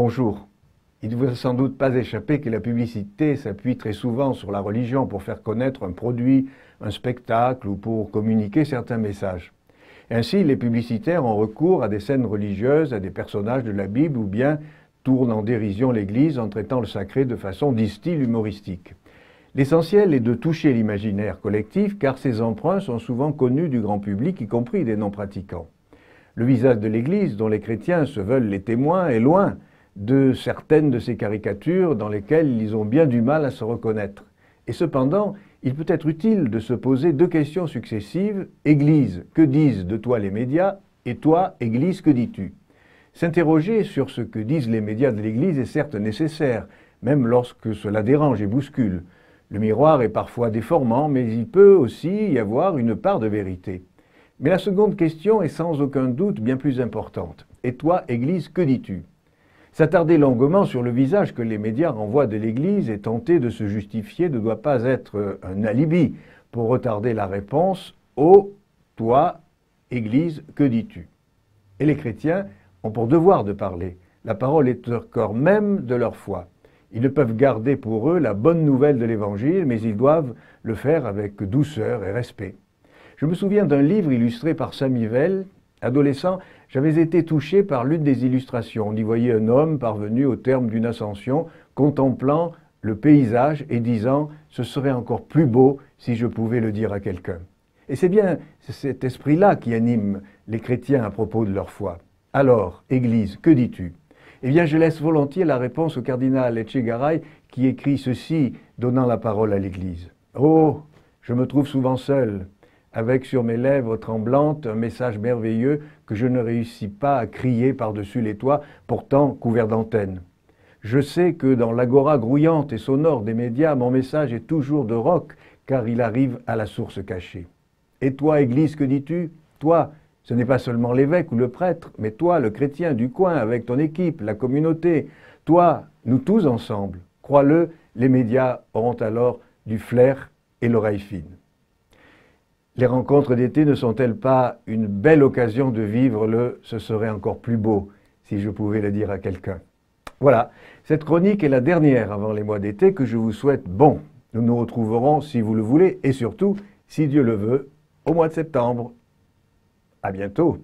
Bonjour. Il ne vous a sans doute pas échappé que la publicité s'appuie très souvent sur la religion pour faire connaître un produit, un spectacle ou pour communiquer certains messages. Ainsi, les publicitaires ont recours à des scènes religieuses, à des personnages de la Bible ou bien tournent en dérision l'Église en traitant le sacré de façon, disent-ils, humoristique. L'essentiel est de toucher l'imaginaire collectif car ces emprunts sont souvent connus du grand public, y compris des non-pratiquants. Le visage de l'Église, dont les chrétiens se veulent les témoins, est loin de certaines de ces caricatures dans lesquelles ils ont bien du mal à se reconnaître. Et cependant, il peut être utile de se poser deux questions successives. Église, que disent de toi les médias? Et toi, Église, que dis-tu? S'interroger sur ce que disent les médias de l'Église est certes nécessaire, même lorsque cela dérange et bouscule. Le miroir est parfois déformant, mais il peut aussi y avoir une part de vérité. Mais la seconde question est sans aucun doute bien plus importante. Et toi, Église, que dis-tu? S'attarder longuement sur le visage que les médias renvoient de l'Église et tenter de se justifier ne doit pas être un alibi pour retarder la réponse « Oh, toi, Église, que dis-tu » Et les chrétiens ont pour devoir de parler. La parole est au cœur même de leur foi. Ils ne peuvent garder pour eux la bonne nouvelle de l'Évangile, mais ils doivent le faire avec douceur et respect. Je me souviens d'un livre illustré par Samuel. Adolescent, j'avais été touché par l'une des illustrations. On y voyait un homme parvenu au terme d'une ascension, contemplant le paysage et disant « Ce serait encore plus beau si je pouvais le dire à quelqu'un ». Et c'est bien cet esprit-là qui anime les chrétiens à propos de leur foi. Alors, Église, que dis-tu? Eh bien, je laisse volontiers la réponse au cardinal Etchegaray qui écrit ceci, donnant la parole à l'Église. « Oh, je me trouve souvent seul, avec sur mes lèvres tremblantes un message merveilleux que je ne réussis pas à crier par-dessus les toits, pourtant couvert d'antennes. Je sais que dans l'agora grouillante et sonore des médias, mon message est toujours de roc, car il arrive à la source cachée. Et toi, Église, que dis-tu? Toi, ce n'est pas seulement l'évêque ou le prêtre, mais toi, le chrétien du coin, avec ton équipe, la communauté. Toi, nous tous ensemble. Crois-le, les médias auront alors du flair et l'oreille fine. Les rencontres d'été ne sont-elles pas une belle occasion de vivre le « ce serait encore plus beau » si je pouvais le dire à quelqu'un? Voilà, cette chronique est la dernière avant les mois d'été que je vous souhaite bon. Nous nous retrouverons, si vous le voulez, et surtout, si Dieu le veut, au mois de septembre. À bientôt.